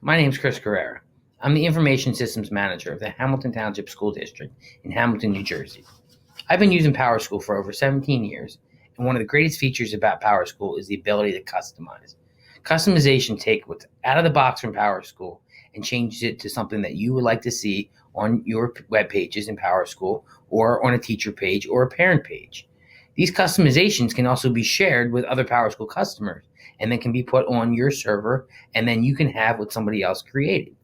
My name is Chris Guerrera. I'm the Information Systems Manager of the Hamilton Township School District in Hamilton, New Jersey. I've been using PowerSchool for over 17 years, and one of the greatest features about PowerSchool is the ability to customize. Customization takes what's out of the box from PowerSchool and changes it to something that you would like to see on your web pages in PowerSchool or on a teacher page or a parent page. These customizations can also be shared with other PowerSchool customers and then can be put on your server, and then you can have what somebody else created.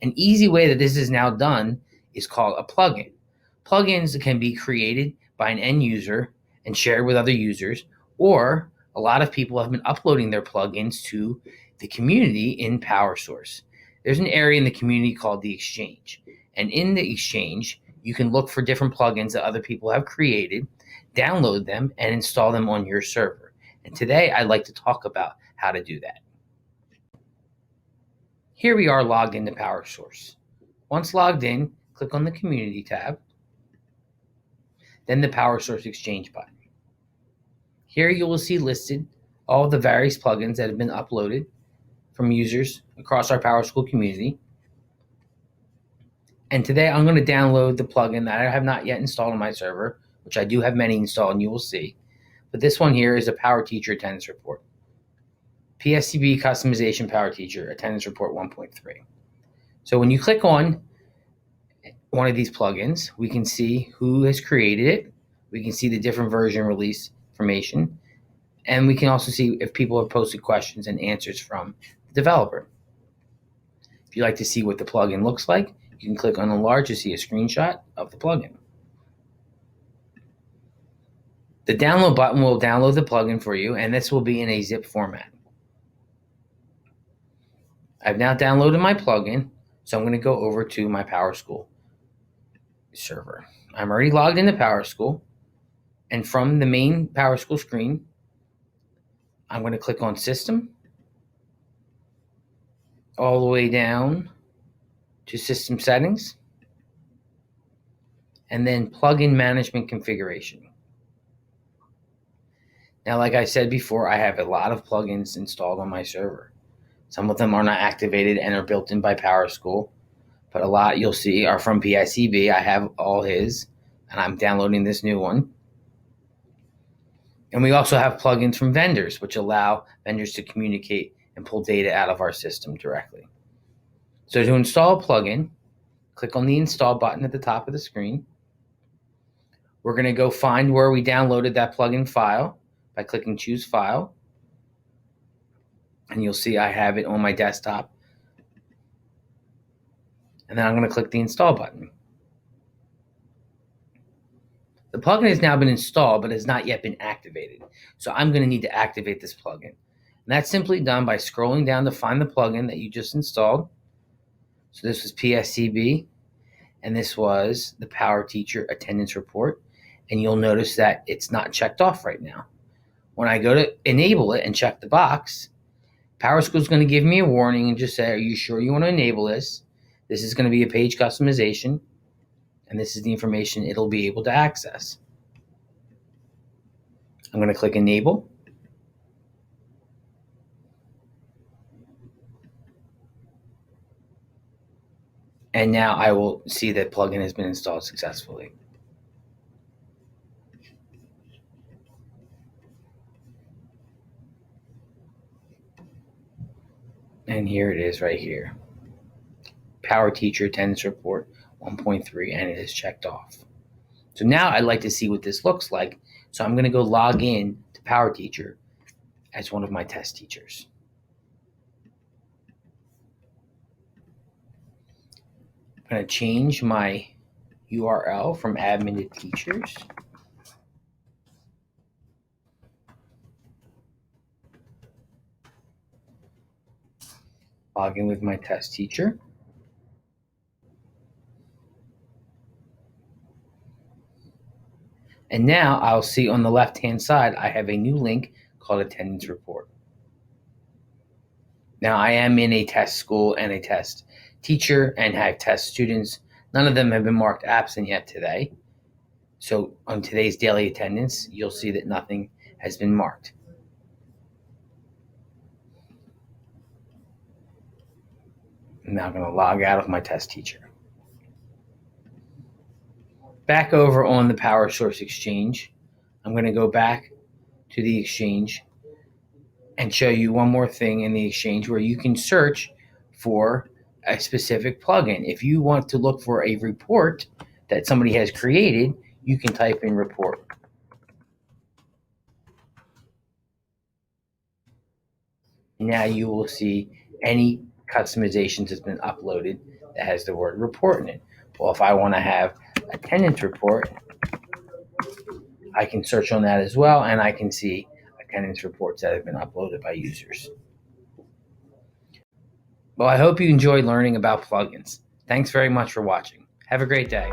An easy way that this is now done is called a plugin. Plugins can be created by an end user and shared with other users, or a lot of people have been uploading their plugins to the community in PowerSource. There's an area in the community called the Exchange, and in the Exchange, you can look for different plugins that other people have created, download them, and install them on your server. And today, I'd like to talk about how to do that. Here we are logged into PowerSource. Once logged in, click on the Community tab, then the PowerSource Exchange button. Here you will see listed all of the various plugins that have been uploaded from users across our PowerSchool community. And today I'm going to download the plugin that I have not yet installed on my server, which I do have many installed and you will see. But this one here is a Power Teacher Attendance Report. PSCB Customization Power Teacher Attendance Report 1.3. So when you click on one of these plugins, we can see who has created it. We can see the different version release information. And we can also see if people have posted questions and answers from the developer. If you'd like to see what the plugin looks like, you can click on Enlarge to see a screenshot of the plugin. The download button will download the plugin for you, and this will be in a zip format. I've now downloaded my plugin, so I'm going to go over to my PowerSchool server. I'm already logged into PowerSchool, and from the main PowerSchool screen, I'm going to click on System, all the way down to System Settings, and then Plugin Management Configuration. Now, like I said before, I have a lot of plugins installed on my server. Some of them are not activated and are built in by PowerSchool, but a lot you'll see are from PICB. I have all his, and I'm downloading this new one. And we also have plugins from vendors, which allow vendors to communicate and pull data out of our system directly. So to install a plugin, click on the Install button at the top of the screen. We're going to go find where we downloaded that plugin file by clicking Choose File. And you'll see I have it on my desktop. And then I'm going to click the Install button. The plugin has now been installed, but has not yet been activated. So I'm going to need to activate this plugin. And that's simply done by scrolling down to find the plugin that you just installed. So this was PSCB, and this was the Power Teacher Attendance Report. And you'll notice that it's not checked off right now. When I go to enable it and check the box, PowerSchool is going to give me a warning and just say, are you sure you want to enable this? This is going to be a page customization, and this is the information it'll be able to access. I'm going to click Enable. And now I will see that plugin has been installed successfully. And here it is right here. Power Teacher Attendance Report 1.3, and it is checked off. So now I'd like to see what this looks like. So I'm going to go log in to Power Teacher as one of my test teachers. I'm going to change my URL from admin to teachers. Log in with my test teacher. And now I'll see on the left-hand side, I have a new link called Attendance Report. Now I am in a test school and a test teacher and have test students. None of them have been marked absent yet today. So on today's daily attendance, you'll see that nothing has been marked. I'm now going to log out of my test teacher. Back over on the PowerSource Exchange, I'm going to go back to the Exchange and show you one more thing in the Exchange where you can search for a specific plugin. If you want to look for a report that somebody has created, you can type in report. Now you will see any customizations that's been uploaded that has the word report in it. Well, if I want to have attendance report, I can search on that as well, and I can see attendance reports that have been uploaded by users. Well, I hope you enjoyed learning about plugins. Thanks very much for watching. Have a great day.